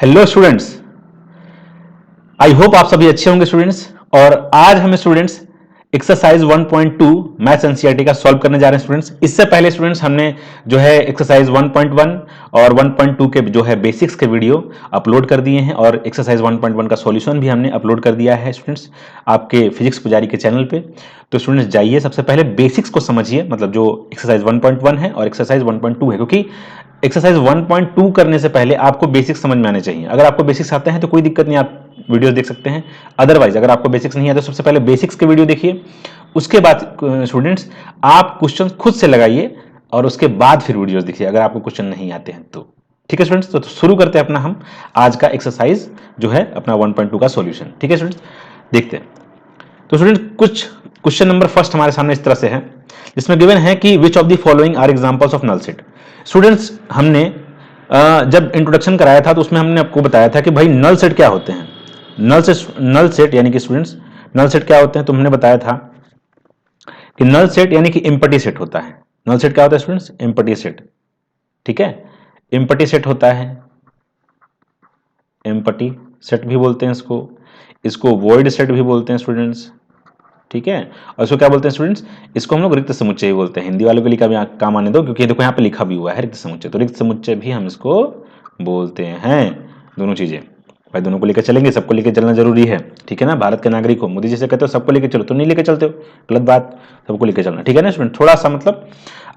Hello students, I hope आप सभी अच्छे होंगे स्टूडेंट्स। और आज हम स्टूडेंट्स एक्सरसाइज 1.2 मैथ्स एनसीईआरटी का सॉल्व करने जा रहे हैं स्टूडेंट्स। इससे पहले स्टूडेंट्स हमने जो है एक्सरसाइज 1.1 और 1.2 के जो है बेसिक्स के वीडियो अपलोड कर दिए हैं और एक्सरसाइज 1.1 का सॉल्यूशन भी हमने अपलोड कर दिया है स्टूडेंट्स आपके फिजिक्स पुजारी के चैनल पे। तो स्टूडेंट्स जाइए, सबसे पहले बेसिक्स को समझिए, मतलब जो एक्सरसाइज 1.1 है और एक्सरसाइज 1.2 है, क्योंकि एक्सरसाइज 1.2 करने से पहले आपको बेसिक्स समझ में आने चाहिए। अगर आपको बेसिक्स आते हैं तो कोई दिक्कत नहीं, आप वीडियोस देख सकते हैं। अदरवाइज अगर आपको बेसिक्स नहीं आते तो सबसे पहले बेसिक्स के वीडियो देखिए, उसके बाद स्टूडेंट्स आप क्वेश्चन खुद से लगाइए और उसके बाद फिर वीडियोस देखिए अगर आपको क्वेश्चन नहीं आते हैं तो। ठीक है स्टूडेंट्स, तो शुरू करते हैं अपना हम आज का एक्सरसाइज जो है अपना 1.2 का सॉल्यूशन। ठीक है स्टूडेंट्स, देखते हैं। तो स्टूडेंट कुछ क्वेश्चन नंबर फर्स्ट हमारे सामने इस तरह से है, जिसमें गिवन है कि which of the following are examples of null set. Students हमने जब इंट्रोडक्शन कराया था तो उसमें हमने आपको बताया था कि भाई नल सेट क्या होते हैं। नल सेट यानी कि स्टूडेंट्स नल सेट क्या होते हैं, तो हमने बताया था कि नल सेट यानी कि एम्प्टी सेट होता है। नल सेट क्या होता है स्टूडेंट्स? Empty set. ठीक है, एम्प्टी सेट होता है, एम्प्टी सेट भी बोलते हैं इसको, इसको वॉइड सेट भी बोलते हैं स्टूडेंट्स। ठीक है, और इसको क्या बोलते हैं स्टूडेंट्स? इसको हम लोग रिक्त समुच्चय ही बोलते हैं। हिंदी वालों के लिए काम आने दो, क्योंकि देखो यहाँ पे लिखा भी हुआ है रिक्त समुच्चय, तो रिक्त समुच्चय भी हम इसको बोलते हैं। दोनों चीजें भाई, दोनों को लेकर चलेंगे, सबको लेकर चलना जरूरी है। ठीक है ना, भारत के नागरिक हो, मोदी जी से कहते हो सबको लेकर चलो, तो नहीं लेकर चलते हो, गलत बात। सबको लेकर चलना, ठीक है ना स्टूडेंट, थोड़ा सा मतलब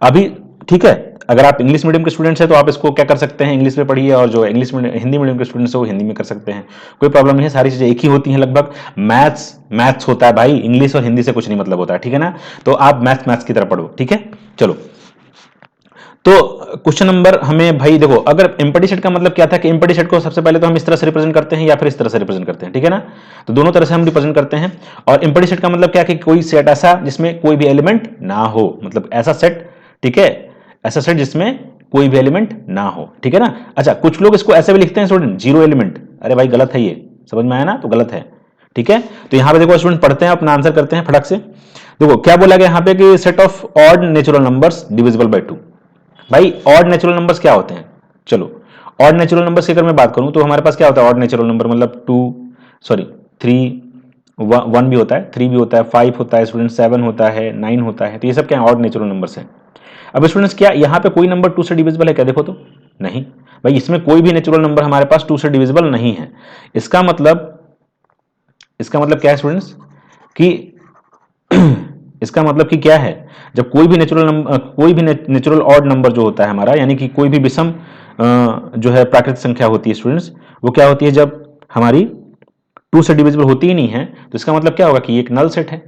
अभी ठीक है। अगर आप इंग्लिश मीडियम के स्टूडेंट्स हैं तो आप इसको क्या कर सकते हैं, इंग्लिश में पढ़िए, और जो इंग्लिश मीडियम हिंदी मीडियम के स्टूडेंट्स हैं वो हिंदी में कर सकते हैं, कोई प्रॉब्लम नहीं है। सारी चीजें एक ही होती हैं लगभग। मैथ्स होता है भाई, इंग्लिश और हिंदी से कुछ नहीं मतलब होता है। ठीक है ना, तो आप मैथ्स की तरह पढ़ो। ठीक है, चलो। तो क्वेश्चन नंबर हमें भाई देखो, अगर एम्प्टी सेट का मतलब क्या था कि एम्प्टी सेट को सबसे पहले तो हम इस तरह से रिप्रेजेंट करते हैं या फिर इस तरह से रिप्रेजेंट करते हैं। ठीक है ना, तो दोनों तरह से हम रिप्रेजेंट करते हैं। और एम्प्टी सेट का मतलब क्या कि कोई सेट ऐसा जिसमें कोई भी एलिमेंट ना हो, मतलब ऐसा सेट। ठीक है, ऐसा सेट जिसमें कोई भी एलिमेंट ना हो। ठीक है ना। अच्छा, कुछ लोग इसको ऐसे भी लिखते हैं स्टूडेंट, जीरो एलिमेंट। अरे भाई गलत है, ये समझ में आया ना, तो गलत है। ठीक है, तो यहां पे देखो स्टूडेंट पढ़ते हैं, अपना आंसर करते हैं फटक से। देखो क्या बोला गया यहाँ पे कि set of odd natural numbers divisible by 2। भाई ऑड नेचुरल नंबर्स क्या होते हैं? चलो, ऑड नेचुरल नंबर्स की अगर मैं बात करूं तो हमारे पास क्या होता है ऑड नेचुरल नंबर, मतलब 3 1 भी होता है, 3 भी होता है, 5 होता है स्टूडेंट, 7 होता है, 9 होता है। तो ये सब क्या है? ऑड नेचुरल नंबर्स हैं। अब स्टूडेंट्स क्या यहाँ पे कोई नंबर 2 से डिविजिबल है क्या? देखो तो नहीं भाई, इसमें कोई भी नेचुरल नंबर हमारे पास 2 से डिविजिबल नहीं है। इसका मतलब क्या है स्टूडेंट्स कि इसका मतलब कि क्या है, जब कोई भी नेचुरल ऑड नंबर जो होता है हमारा, यानी कि कोई भी विषम जो है प्राकृतिक संख्या होती है स्टूडेंट्स, वो क्या होती है जब हमारी 2 से डिविजिबल होती ही नहीं है, तो इसका मतलब क्या होगा कि ये एक नल सेट है।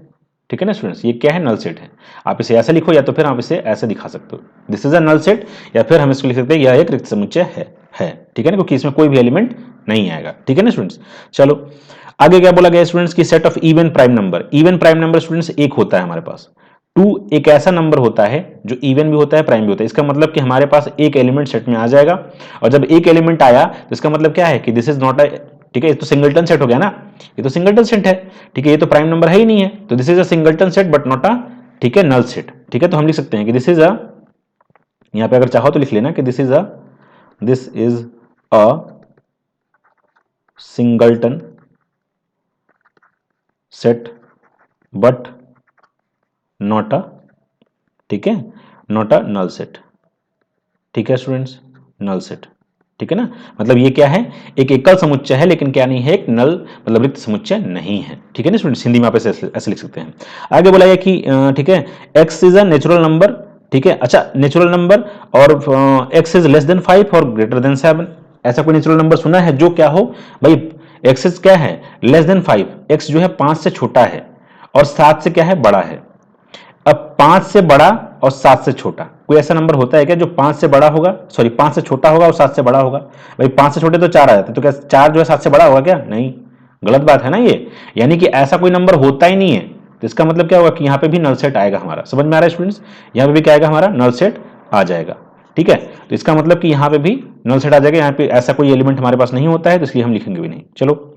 ठीक है ना स्टूडेंट्स, ये क्या है? नल सेट है। आप इसे ऐसे लिखो या तो फिर आप इसे ऐसे दिखा सकते हो, this is a null set, या फिर हम इसको लिख सकते हैं यह एक रिक्त समुच्चय है। ठीक है ना, क्योंकि इसमें कोई भी एलिमेंट नहीं आएगा। ठीक है ना स्टूडेंट्स, चलो आगे क्या बोला गया स्टूडेंट्स की set of even prime number. Even prime number students एक होता है हमारे पास। 2 एक ऐसा नंबर होता है जो इवन भी होता है, प्राइम भी होता है। इसका मतलब कि हमारे पास एक एलिमेंट सेट में आ जाएगा, और जब एक एलिमेंट आया तो इसका मतलब क्या है कि दिस इज नॉट अ, ठीक है, ये तो सिंगलटन सेट हो गया ना, ये तो सिंगलटन सेट है। ठीक है, ये तो प्राइम नंबर है ही नहीं है, तो this is a singleton set but not a, ठीक है, नल सेट। ठीक है, तो हम लिख सकते हैं कि दिस इज अ, यहां पे अगर चाहो तो लिख लेना कि this is a singleton set but not a, ठीक है, नॉट अ नल सेट। ठीक है स्टूडेंट्स, नल सेट। ठीक है ना, मतलब ये क्या है, एक एकल समुच्चय है, लेकिन क्या नहीं है, एक नल मतलब रिक्त समुच्चय नहीं है। ठीक है ना स्टूडेंट्स, हिंदी में आप ऐसे लिख सकते हैं। आगे बोला गया कि ठीक है, x is a natural number. ठीक है, अच्छा नेचुरल नंबर, और एक्स इज लेस देन 5 और ग्रेटर देन 7। ऐसा कोई नेचुरल नंबर सुना है जो क्या हो भाई, एक्स इज क्या है, लेस देन 5, एक्स जो है 5 से छोटा है और 7 से क्या है, बड़ा है। अब 5 से बड़ा और 7 से छोटा कोई ऐसा नंबर होता है क्या जो 5 से बड़ा होगा, सॉरी 5 से छोटा होगा और 7 से बड़ा होगा? भाई 5 से छोटे तो 4 आ जाते, तो क्या 4 जो है 7 से बड़ा होगा क्या? नहीं, गलत बात है ना ये, यानी कि ऐसा कोई नंबर होता ही नहीं है। तो इसका मतलब क्या होगा कि यहाँ पे भी नल सेट आएगा हमारा। समझ में आ रहा है स्टूडेंट्स, यहाँ पे भी क्या आएगा हमारा, नल सेट आ जाएगा। ठीक है, तो इसका मतलब कि यहाँ पे भी नल सेट आ जाएगा। यहाँ पे ऐसा कोई एलिमेंट हमारे पास नहीं होता है, तो इसलिए हम लिखेंगे भी नहीं। चलो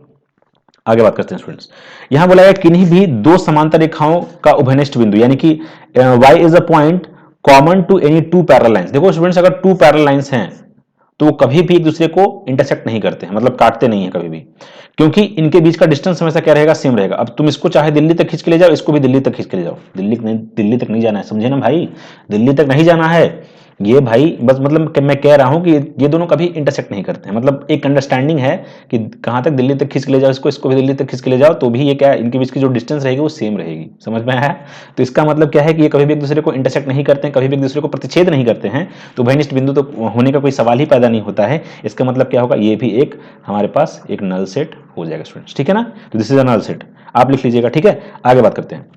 आगे बात करते हैं स्टूडेंट्स। यहां बोला है किन्हीं भी दो समांतर रेखाओं का उभयनिष्ठ बिंदु, यानी कि y is a point common to any two parallel lines. देखो स्टूडेंट्स, अगर टू पैरेलल लाइंस हैं तो वो कभी भी एक दूसरे को इंटरसेक्ट नहीं करते हैं, मतलब काटते नहीं है कभी भी, क्योंकि इनके बीच का डिस्टेंस हमेशा क्या रहेगा, सेम रहेगा। अब तुम इसको चाहे दिल्ली तक खींच के ले जाओ, इसको भी दिल्ली तक खींच के ले जाओ, दिल्ली तक नहीं जाना है, समझे ना भाई, दिल्ली तक नहीं जाना है ये भाई, बस मतलब मैं कह रहा हूं कि ये दोनों कभी इंटरसेक्ट नहीं करते हैं, मतलब एक अंडरस्टैंडिंग है कि कहां तक दिल्ली तक खींच के ले जाओ, इसको भी दिल्ली तक खींच के ले जाओ, तो भी ये क्या इनके बीच की जो डिस्टेंस रहेगी वो सेम रहेगी, समझ में आया। तो इसका मतलब क्या है कि ये कभी भी एक दूसरे को इंटरसेक्ट नहीं करते हैं, कभी भी एक दूसरे को प्रतिच्छेद नहीं करते हैं, तो भाई बिंदु तो होने का कोई सवाल ही पैदा नहीं होता है। इसका मतलब क्या होगा, ये भी एक हमारे पास एक नल सेट हो जाएगा स्टूडेंट्स, ठीक है ना। तो this is a null set, आप लिख लीजिएगा, ठीक है। आगे बात करते हैं।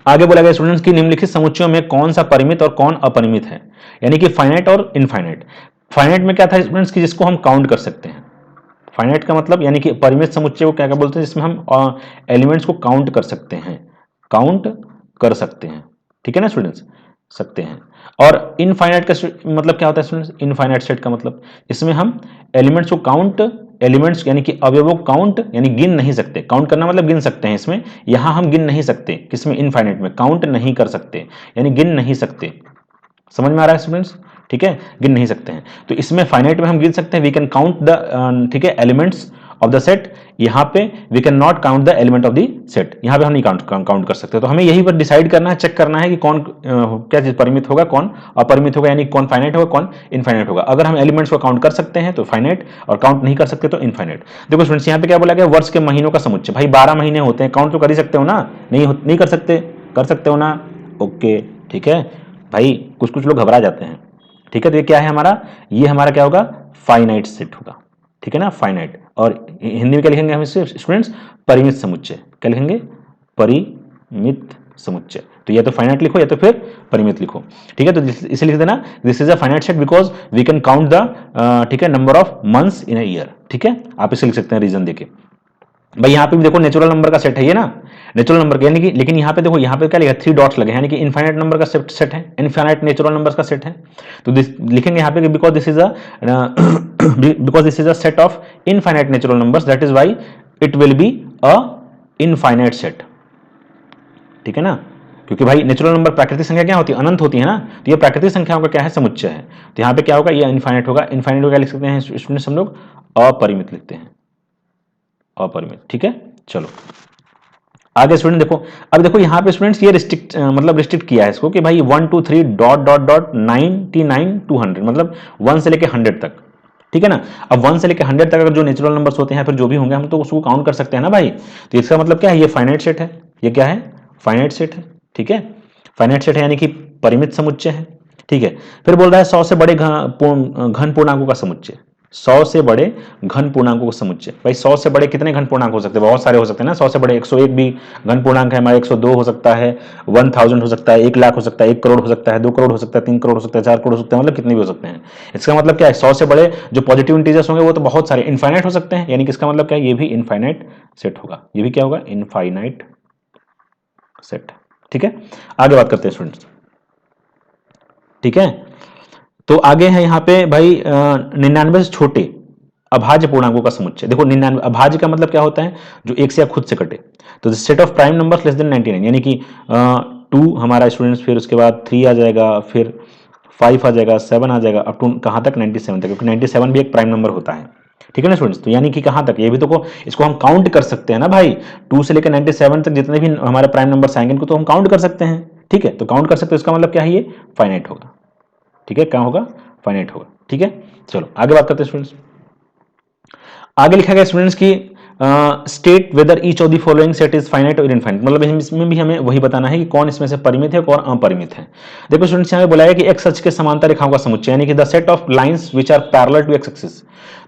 आगे बोला गया स्टूडेंट्स की निम्नलिखित समुच्चयों में कौन सा परिमित और कौन अपरिमित है, यानी कि फाइनाइट और इनफाइनाइट। फाइनाइट में क्या था स्टूडेंट्स की जिसको हम काउंट कर सकते हैं, फाइनाइट का मतलब यानी कि परिमित समुच्चय को क्या क्या बोलते हैं, जिसमें हम एलिमेंट्स को काउंट कर सकते हैं, काउंट कर सकते हैं, ठीक है ना स्टूडेंट्स, सकते हैं। और इनफाइनाइट का मतलब क्या होता है स्टूडेंट्स, इनफाइनाइट सेट का मतलब इसमें हम एलिमेंट्स को काउंट, एलिमेंट्स यानी कि अवयवों काउंट यानी गिन नहीं सकते, काउंट करना मतलब गिन सकते हैं इसमें, यहां हम गिन नहीं सकते, किसमें, इनफाइनाइट में काउंट नहीं कर सकते यानी गिन नहीं सकते, समझ में आ रहा है स्टूडेंट्स, ठीक है, गिन नहीं सकते हैं। तो इसमें फाइनाइट में हम गिन सकते हैं, वी कैन काउंट द, ठीक है, एलिमेंट्स ऑफ द सेट, यहाँ पे we can not count the element of the set, यहाँ पे हम नहीं काउंट कर सकते। तो हमें यही पर डिसाइड करना है, चेक करना है कि कौन क्या चीज परिमित होगा, कौन अपरिमित होगा, यानी कौन फाइनाइट होगा, कौन इनफाइनाइट होगा। अगर हम एलिमेंट्स को काउंट कर सकते हैं तो फाइनाइट, और काउंट नहीं कर सकते तो इनफाइनाइट। देखो स्टूडेंट्स यहाँ पे क्या बोला गया, वर्ष के महीनों का समुच्चय, भाई 12 महीने होते हैं, काउंट तो कर ही सकते हो ना, नहीं कर सकते, कर सकते हो ना, ओके, ठीक है भाई, कुछ कुछ लोग घबरा जाते हैं, ठीक है। तो ये क्या है हमारा, ये हमारा क्या होगा, फाइनाइट सेट होगा, ठीक है ना, फाइनाइट। और हिंदी में क्या लिखेंगे हम इससे स्टूडेंट्स, परिमित समुच्चय, क्या लिखेंगे, परिमित समुच्चय। तो या तो फाइनाइट लिखो या तो फिर परिमित लिखो, ठीक है। तो इसे लिख देना, this is a finite set because we can count the, ठीक है, number of months in a year, ठीक है, आप इसे लिख सकते हैं रीजन देके। भाई यहाँ पे भी देखो नेचुरल नंबर का सेट है ये ना, नेचुरल नंबर यानी कि, लेकिन यहाँ पे देखो, यहाँ पे क्या लिखा, 3 डॉट्स लगे, यानी कि इनफाइनाइट नंबर का सेट है, इनफाइनाइट नेचुरल नंबर्स का सेट है। तो लिखेंगे यहाँ पे because this is a because this is a set of infinite natural numbers, that is why it will be a infinite set, ठीक है ना। क्योंकि भाई नेचुरल नंबर प्राकृतिक संख्या क्या होती है, अनंत होती है ना, तो ये प्राकृतिक संख्याओं का क्या है, समुच्चय है। तो यहाँ पे क्या होगा, ये इनफाइनाइट होगा, इनफाइनाइट को क्या लिख सकते हैं स्टूडेंट्स हम लोग, अपरिमित लिखते हैं, अपरिमित, ठीक है। चलो आगे स्टूडेंट देखो, अब देखो यहाँ पे स्टूडेंट्स ये रिस्ट्रिक्ट मतलब रिस्ट्रिक्ट किया है इसको कि भाई 1 2 3 डॉट डॉट डॉट 99 200, मतलब 1 से लेके 100 तक, ठीक है ना। अब 1 से लेके 100 तक अगर जो नेचुरल नंबर्स होते हैं फिर जो भी होंगे हम तो उसको काउंट कर सकते हैं ना भाई। तो इसका मतलब क्या है, ये फाइनाइट सेट है, ये क्या है, फाइनाइट सेट है, ठीक है, फाइनाइट सेट है यानी कि परिमित समुच्चय है, ठीक है। फिर बोल रहा है 100 से बड़े घन पूर्णांकों का समुच्चय, 100 से बड़े घन पूर्णांकों का समुच्चय। भाई 100 से बड़े कितने घन पूर्णांक हो सकते हैं, बहुत सारे हो सकते हैं ना, 100 से बड़े 101 भी घन पूर्णांक है हमारा, 102 हो सकता है, 1000 हो सकता है, 1 लाख हो सकता है, 1 करोड़ हो सकता है, 2 करोड़ हो सकता है, 3 करोड़ हो सकता है, 4 करोड़ हो सकते हैं, मतलब कितने भी हो सकते हैं। इसका मतलब क्या है, 100 से बड़े जो पॉजिटिव इंटीजर्स होंगे वो तो बहुत सारे इनफाइनाइट हो सकते हैं, यानी कि इसका मतलब क्या है, ये भी इनफाइनाइट सेट होगा, ये भी क्या होगा, इनफाइनाइट सेट, ठीक है। आगे बात करते हैं स्टूडेंट्स, ठीक है। तो आगे है यहाँ पे भाई 99 से छोटे अभाज्य पूर्णांकों का समुच्चय। देखो 99 अभाज्य का मतलब क्या होता है, जो एक से या खुद से कटे। तो set of prime numbers less than 99, यानी कि 2 हमारा स्टूडेंट्स, फिर उसके बाद 3 आ जाएगा, फिर 5 आ जाएगा, 7 आ जाएगा, अप टू कहाँ तक, 97 तक, क्योंकि 97 भी एक प्राइम नंबर होता है, ठीक है ना स्टूडेंट्स। तो यानी कि कहाँ तक, ये भी तो इसको हम काउंट कर सकते हैं ना भाई, 2 से लेकर 97 तक जितने भी हमारे प्राइम नंबर्स आएंगे इनको तो हम काउंट कर सकते हैं, ठीक है। तो काउंट कर सकते हैं, इसका मतलब क्या है, ये फाइनाइट होगा, ठीक है, क्या होगा, फाइनाइट होगा, ठीक है। चलो आगे बात करते हैं स्टूडेंट्स। आगे लिखा गया स्टूडेंट्स की state whether each of the following set is finite और इनफाइनाइट, मतलब इसमें भी हमें वही बताना है कि कौन इसमें से परिमित है और अपरिमित है। देखो स्टूडेंट्स यहाँ पे बोला है कि एक्स अक्ष के समांतर रेखाओं का समुच्चय, यानी कि the set of lines which are parallel to X axis.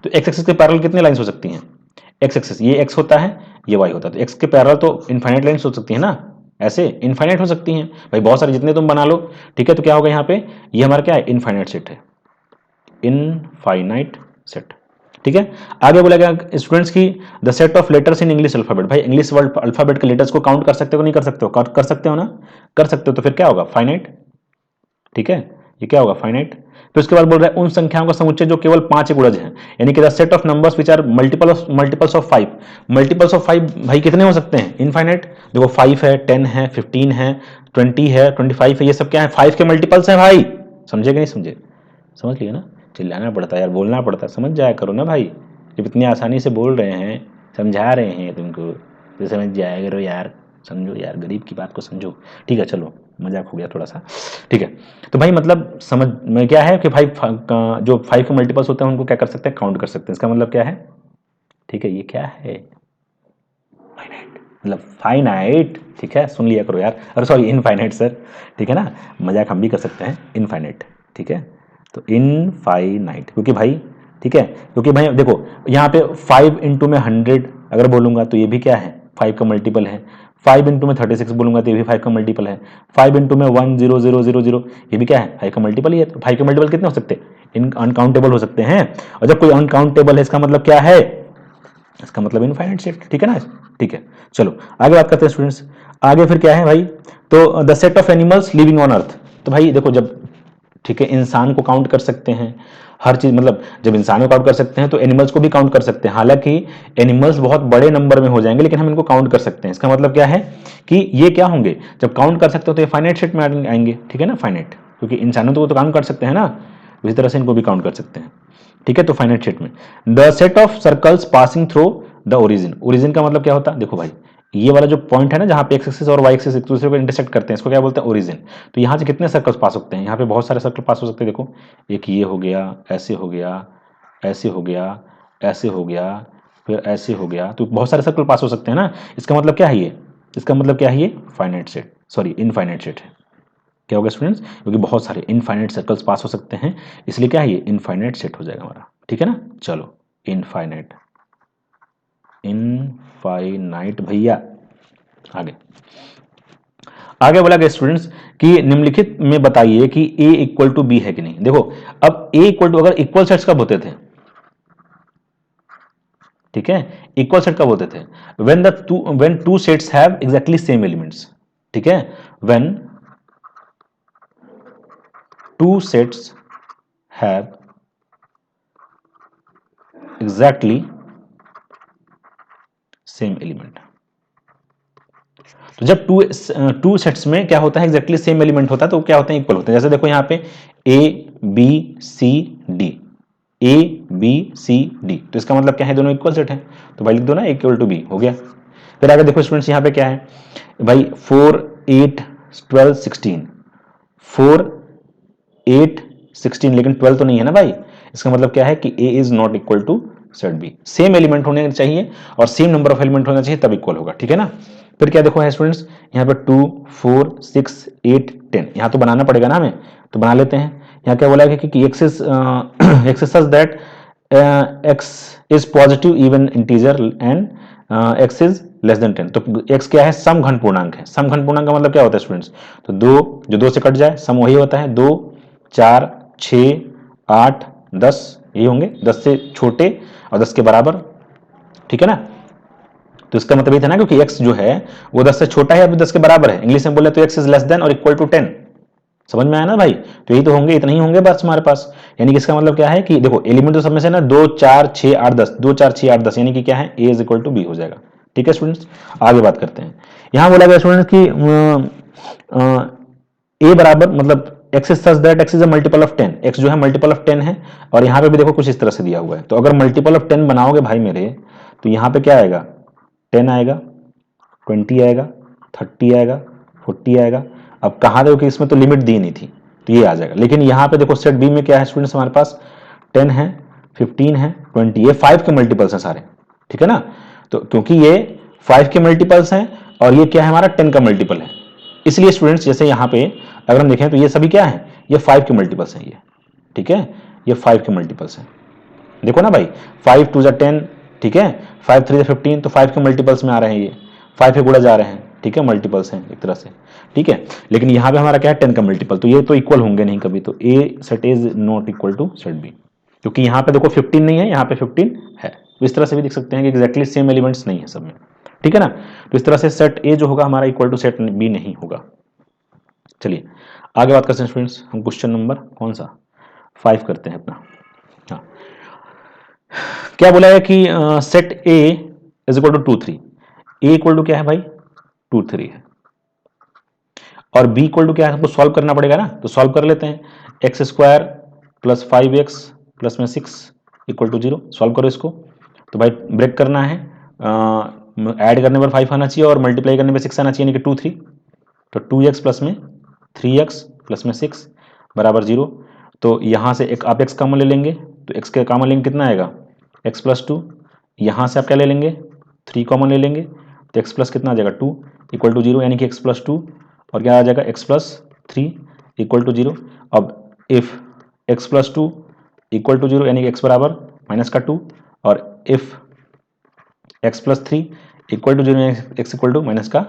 तो एक्स एक्सिस के पैरेलल कितने लाइंस हो सकती हैं, एक्स एक्सिस ये एक्स होता है, ये वाई होता है, तो एक्स के पैरेलल तो इनफाइनाइट लाइंस हो सकती है ना, ऐसे इनफाइनाइट हो सकती हैं भाई, बहुत सारे जितने तुम बना लो, ठीक है। तो क्या होगा यहाँ पे, ये हमारा क्या है, इनफाइनाइट सेट है, इनफाइनाइट सेट, ठीक है। आगे बोला गया स्टूडेंट्स की the set of letters in English alphabet, भाई इंग्लिश वर्ड अल्फाबेट के लेटर्स को काउंट कर सकते हो, नहीं कर सकते हो, कर सकते हो ना, कर सकते हो, तो फिर क्या होगा, फाइनाइट, ठीक है, ये क्या होगा, फाइनाइट। तो इसके बाद बोल रहा है उन संख्याओं का समुच्चय जो केवल 5 गुणज हैं, यानी कि the set of numbers which are multiples of 5, multiples of 5 भाई कितने हो सकते हैं, इनफाइनाइट। देखो 5 है, 10 है, 15 है, 20 है, 25 है, ये सब क्या है, 5 के मल्टीपल्स हैं भाई, समझे कि नहीं समझे, समझ लिया ना, चिल्लाना पड़ता है यार, बोलना पड़ता है, समझ जाया करो ना भाई, जब इतनी आसानी से बोल रहे हैं, समझा रहे हैं तुमको तो समझ जाया करो यार, समझो यार, गरीब की बात को समझो। ठीक है चलो, मजाक हो गया थोड़ा सा। ठीक है, तो भाई मतलब समझ में क्या है कि भाई जो 5 के मल्टीपल्स होते हैं उनको क्या कर सकते हैं, काउंट कर सकते हैं। इसका मतलब क्या है, ठीक है, ये क्या है, मतलब फाइनाइट। ठीक है, सुन लिया करो यार, अरे सॉरी इनफाइनाइट सर, ठीक है ना, मजाक हम भी कर सकते हैं, इनफाइनाइट। ठीक है, तो इनफाइनाइट, क्योंकि भाई, ठीक है, क्योंकि भाई देखो यहाँ पे 5 इंटू में 100 अगर बोलूंगा तो ये भी क्या है, 5 का मल्टीपल है। 5 इंटू में 36 बोलूंगा तो ये भी 5 का मल्टीपल है। 5 इंटू में 10000 ये भी क्या है, 5 का मल्टीपल ही है। तो 5 के मल्टीपल कितने हो सकते हैं, इन अनकाउंटेबल हो सकते हैं। और जब कोई अनकाउंटेबल है इसका मतलब क्या है, इसका मतलब इनफाइनाइट सेट। ठीक है ना, ठीक है, चलो आगे बात करते हैं स्टूडेंट्स। आगे फिर क्या है भाई, तो the set of animals living on earth. तो भाई देखो जब, ठीक है, इंसान को काउंट कर सकते हैं, हर चीज, मतलब जब इंसान को काउंट कर सकते हैं तो एनिमल्स को भी काउंट कर सकते हैं। हालांकि एनिमल्स बहुत बड़े नंबर में हो जाएंगे, लेकिन हम इनको काउंट कर सकते हैं। इसका मतलब क्या है कि ये क्या होंगे, जब काउंट कर सकते हो तो ये फाइनाइट सेट में आएंगे। ठीक है ना, फाइनाइट, क्योंकि इंसानों तो काउंट कर सकते हैं ना, इसी तरह से इनको भी काउंट कर सकते हैं। ठीक है, तो फाइनाइट सेट में the set of circles passing through the origin. Origin का मतलब क्या होता है, देखो भाई ये वाला जो पॉइंट है ना जहां पे एक्स एक्सिस और वाई एक्सिस एक दूसरे को इंटरसेक्ट करते हैं, इसको क्या बोलते हैं, ओरिजिन। तो यहाँ से कितने सर्कल्स पास होते हैं, यहाँ पे बहुत सारे सर्कल पास हो सकते हैं। देखो एक ये हो गया, ऐसे हो गया, ऐसे हो गया, ऐसे हो गया, फिर ऐसे हो गया, तो बहुत सारे सर्कल पास हो सकते हैं ना। इसका मतलब क्या है ये, इसका मतलब क्या है, ये finite set, sorry infinite set है। क्या होगा स्टूडेंट्स, क्योंकि बहुत सारे इनफाइनाइट सर्कल्स पास हो सकते हैं, इसलिए क्या है, ये इनफाइनाइट सेट हो जाएगा हमारा। ठीक है ना, चलो इनफाइनाइट, इनफाइनाइट भैया। आगे आगे बोला गया स्टूडेंट्स कि निम्नलिखित में बताइए कि a इक्वल टू बी है कि नहीं। देखो अब a इक्वल टू, अगर इक्वल सेट्स कब होते थे, ठीक है, इक्वल सेट कब होते थे, when two sets have exactly same elements. ठीक है, when two sets have exactly same element. तो जब टू सेट्स में क्या होता है, एग्जैक्टली सेम एलिमेंट होता है, तो क्या होते हैं, इक्वल होते हैं। जैसे देखो यहाँ पे A B C D, A B C D, तो इसका मतलब क्या है, दोनों इक्वल सेट है, तो भाई लिख दो ना इक्वल टू बी, हो गया। फिर आगे देखो स्टूडेंट्स यहाँ पे क्या है भाई, 4 8 12 16, 4 8 16, लेकिन 12 तो नहीं है ना भाई। इसका मतलब क्या है कि A is not equal to set B. Same element होने चाहिए और सेम नंबर ऑफ एलिमेंट होना चाहिए, तब इक्वल होगा। ठीक है ना, फिर क्या देखो है स्टूडेंट्स, यहाँ पे 2 4 6 8 10, यहाँ तो बनाना पड़ेगा ना हमें, तो बना लेते हैं। यहाँ क्या बोला है कि x is x is such that x is positive even integer and x is less than 10। तो एक्स क्या है, सम घन पूर्णांक है। सम घन पूर्णांक का मतलब क्या होता है स्टूडेंट्स, तो दो जो दो से कट जाए, सम वही होता है, 2 4 6 8 10, ये होंगे 10 से छोटे और 10 के बराबर। ठीक है ना, तो इसका मतलब ये था ना, क्योंकि x जो है वो 10 से छोटा है, अभी 10 के बराबर है, इंग्लिश में बोले तो x इज लेस देन और इक्वल टू 10। समझ में आया ना भाई, तो यही तो होंगे, इतना ही होंगे बस हमारे पास। यानी कि इसका मतलब क्या है कि देखो एलिमेंट तो सब में से ना 2 4 6 8 10, 2 4 6 8 10, यानी कि क्या है, a is equal to B हो जाएगा। ठीक है स्टूडेंट्स, आगे बात करते हैं। यहां बोला गया स्टूडेंट्स कि a बराबर, मतलब x is such that x is a multiple of 10, x जो है मल्टीपल ऑफ 10 है। और यहाँ पे भी देखो कुछ इस तरह से दिया हुआ है, तो अगर मल्टीपल ऑफ 10 बनाओगे भाई मेरे, तो यहाँ पे क्या आएगा, 10 आएगा, 20 आएगा, 30 आएगा, 40 आएगा। अब कहाँ देखो कि इसमें तो लिमिट दी नहीं थी, तो ये आ जाएगा। लेकिन यहाँ पे देखो सेट बी में क्या है स्टूडेंट्स, हमारे पास 10 है, 15 है, 20, ये 5 के मल्टीपल्स हैं सारे। ठीक है ना, तो क्योंकि ये 5 के मल्टीपल्स हैं और ये क्या है, हमारा 10 का मल्टीपल है, इसलिए स्टूडेंट्स जैसे यहाँ पे अगर हम देखें तो ये सभी क्या है, ये 5 के मल्टीपल्स हैं ये। ठीक है, ये 5 के मल्टीपल्स हैं, देखो ना भाई, 5 2 10, ठीक है, 5 3 15, तो 5 के मल्टीपल्स में आ रहे हैं, ये 5 के गुणा जा रहे हैं। ठीक है, मल्टीपल्स हैं एक तरह से। ठीक है, लेकिन यहाँ पे हमारा क्या है, 10 का मल्टीपल, तो ये तो इक्वल होंगे नहीं कभी, तो A set is not equal to set B, क्योंकि यहाँ पे देखो 15 नहीं है, यहाँ पे 15 है। तो इस तरह से भी देख सकते हैं कि एग्जैक्टली सेम एलिमेंट्स नहीं है सब में। ठीक है ना, तो इस तरह से सेट ए जो होगा हमारा इक्वल टू सेट बी नहीं होगा। चलिए आगे बात करते हैं स्टूडेंट्स, हम क्वेश्चन नंबर कौन सा 5 करते हैं अपना। हाँ, क्या बोला है कि set A is equal to 2 3, A equal to क्या है भाई, 2 3 है, और बी इक्वल टू क्या है, हमको सॉल्व करना पड़ेगा ना, तो सॉल्व कर लेते हैं। X square plus 5x plus में 6 इक्वल टू 0। सॉल्व करो इसको, तो भाई ब्रेक करना है, ऐड करने पर 5 आना चाहिए और मल्टीप्लाई करने पर 6 आना चाहिए, यानी कि 2 3, तो 2x प्लस में 3x प्लस में 6 बराबर 0। तो यहाँ से एक आप x कॉमन ले लेंगे, तो x के कॉमन लेंगे कितना आएगा x प्लस 2, यहाँ से आप क्या ले लेंगे 3 कॉमन ले लेंगे, तो x प्लस कितना आ जाएगा 2 इक्वल टू 0, यानी कि x प्लस 2 और क्या आ जाएगा x प्लस 3 इक्वल टू 0। अब if x plus 2 equal to 0 यानी कि x बराबर माइनस का 2, और if x plus 3 equal to 0 x equal to minus का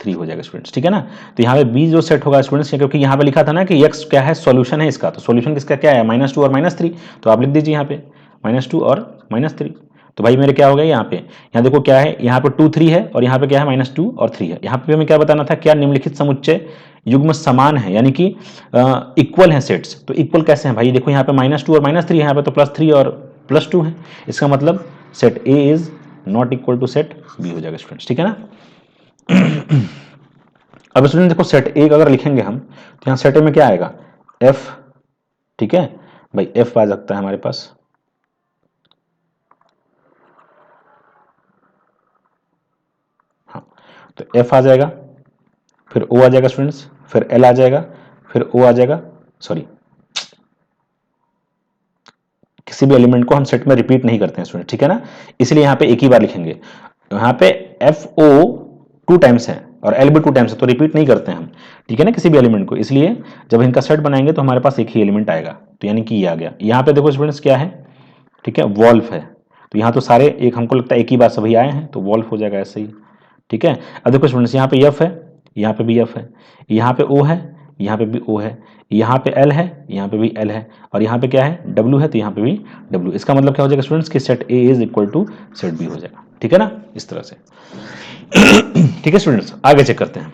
3 हो जाएगा स्टूडेंट्स, ठीक है ना। तो यहाँ पे b जो सेट होगा स्टूडेंट्स, क्योंकि यहाँ पे लिखा था ना कि x क्या है, सॉल्यूशन है इसका, तो सॉल्यूशन किसका क्या है -2 और -3, तो आप लिख दीजिए यहाँ पे -2 और -3। तो भाई मेरे क्या हो गया यहाँ पे, यहाँ देखो क्या है, यहाँ पे 2 3 है और यहाँ पे क्या है -2 और 3 है। यहाँ पे हमें क्या बताना था, क्या निम्नलिखित समुच्चय युग्म समान है, यानी कि इक्वल है सेट्स। तो इक्वल कैसे हैं भाई, देखो यहाँ पे -2 और -3 है, यहाँ पे तो +3 और +2 है, इसका मतलब set A is not equal to set B हो जाएगा स्टूडेंट्स, ठीक है ना। अब स्टूडेंट देखो सेट ए अगर लिखेंगे हम, तो यहाँ सेट ए में क्या आएगा f, ठीक है भाई, f आ सकता है हमारे पास, हाँ, तो f आ जाएगा, फिर o आ जाएगा स्टूडेंट्स, फिर l आ जाएगा, फिर o आ जाएगा, सॉरी किसी भी एलिमेंट को हम सेट में रिपीट नहीं करते हैं स्टूडेंट, ठीक है ना, इसलिए यहाँ पे एक ही बार लिखेंगे। यहाँ पे FO 2 टाइम्स है और L भी 2 टाइम्स है, तो रिपीट नहीं करते हैं हम, ठीक है ना, किसी भी एलिमेंट को, इसलिए जब इनका सेट बनाएंगे तो हमारे पास एक ही एलिमेंट आएगा, तो यानी कि ये आ गया। यहाँ पे देखो स्टूडेंट्स क्या है, ठीक है, वॉल्फ है, तो यहाँ तो सारे एक हमको लगता है एक ही बार सभी आए हैं, तो वॉल्फ हो जाएगा ऐसे ही, ठीक है। अब देखो स्टूडेंट्स यहाँ पे F है, यहाँ पे भी F है, यहाँ पे O है, यहाँ पे भी O है, यहाँ पे L है, यहाँ पे भी L है, और यहाँ पे क्या है W है, तो यहाँ पे भी W। इसका मतलब क्या हो जाएगा स्टूडेंट्स कि set A is equal to set B हो जाएगा, ठीक है ना, इस तरह से। ठीक है स्टूडेंट्स, आगे चेक करते हैं।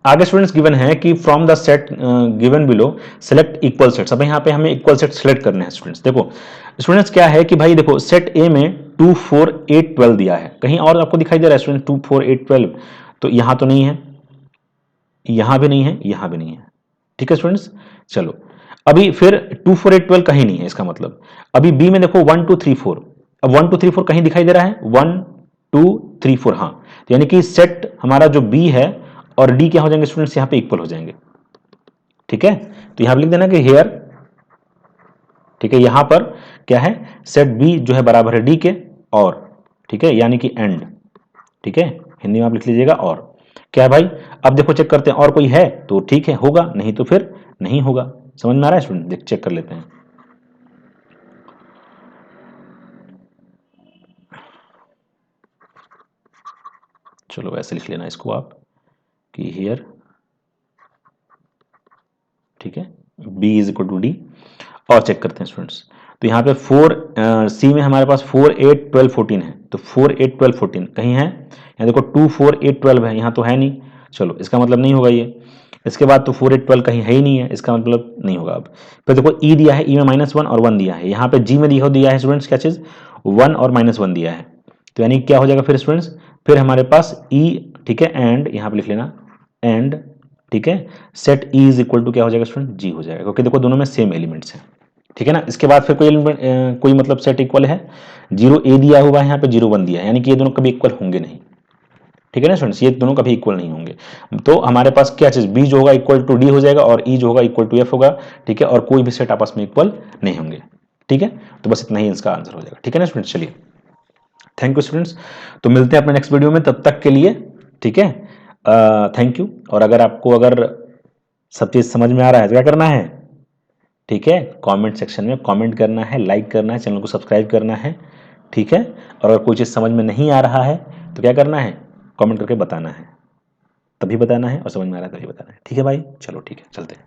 आगे स्टूडेंट्स गिवन है कि from the set given below select equal sets. अब यहाँ पे हमें इक्वल सेट सेलेक्ट करने हैं स्टूडेंट्स। देखो स्टूडेंट्स क्या है कि भाई देखो सेट ए में 2 4 8 12 दिया है, कहीं और आपको दिखाई दे रहा है स्टूडेंट 2 4 8 12, तो यहाँ तो नहीं है, यहाँ भी नहीं है, यहाँ भी नहीं है, ठीक है स्टूडेंट्स। चलो अभी फिर 2 4 8 12 कहीं नहीं है, इसका मतलब अभी बी में देखो 1 2 3 4, अब 1 2 3 4 कहीं दिखाई दे रहा है, 1 2 3 4, हाँ, तो यानी कि सेट हमारा जो बी है और डी क्या हो जाएंगे स्टूडेंट्स, यहाँ पे इक्वल हो जाएंगे, ठीक है। तो यहां लिख देना कि हेयर, ठीक है, यहां पर क्या है सेट बी जो है बराबर है डी के, और ठीक है, यानी कि एंड, ठीक है, हिंदी में आप लिख लीजिएगा और क्या है भाई। अब देखो चेक करते हैं, और कोई है तो ठीक है होगा, नहीं तो फिर नहीं होगा। समझ में आ रहा है स्टूडेंट, देख चेक कर लेते हैं। चलो वैसे लिख लेना इसको आप कि हियर, ठीक है, B is equal to D, और चेक करते हैं स्टूडेंट्स। तो यहाँ पे 4 सी में हमारे पास 4 8 12 14 है, तो 4 8 12 14 कहीं है, यहाँ देखो 2 4 8 12 है, यहाँ तो है नहीं, चलो इसका मतलब नहीं होगा ये। इसके बाद तो 4 8 12 कहीं है ही नहीं है, इसका मतलब नहीं होगा। अब फिर देखो ई दिया है, ई में -1 और 1 दिया है, यहाँ पे जी में दिया है स्टूडेंट्स क्या चीज़ 1 और -1 दिया है, तो यानी क्या हो जाएगा फिर स्टूडेंट्स, फिर हमारे पास ई, ठीक है, एंड यहाँ पे लिख लेना एंड, ठीक है, set E is equal to क्या हो जाएगा स्टूडेंट जी हो जाएगा, क्योंकि देखो दोनों में सेम एलिमेंट्स हैं, ठीक है ना। इसके बाद फिर कोई एलिमेंट कोई मतलब सेट इक्वल है, 0 ए दिया हुआ है, यहाँ पे 0 1 दिया है, यानी कि ये दोनों कभी इक्वल होंगे नहीं, ठीक है ना स्टूडेंट्स, ये दोनों कभी इक्वल नहीं होंगे। तो हमारे पास क्या चीज बी जो होगा इक्वल टू डी हो जाएगा और ई जो होगा इक्वल टू एफ होगा, ठीक है, और कोई भी सेट आपस में इक्वल नहीं होंगे, ठीक है। तो बस इतना ही इसका आंसर हो जाएगा, ठीक है ना स्टूडेंट्स। चलिए थैंक यू स्टूडेंट्स, तो मिलते हैं अपने नेक्स्ट वीडियो में, तब तक के लिए ठीक है, थैंक यू। और अगर आपको अगर सब चीज़ समझ में आ रहा है तो क्या करना है, ठीक है, कमेंट सेक्शन में कमेंट करना है, लाइक करना है, चैनल को सब्सक्राइब करना है, ठीक है। और अगर कोई चीज़ समझ में नहीं आ रहा है तो क्या करना है, कमेंट करके बताना है, तभी बताना है, और समझ में आ रहा है तभी बताना है, ठीक है भाई। चलो ठीक है, चलते हैं।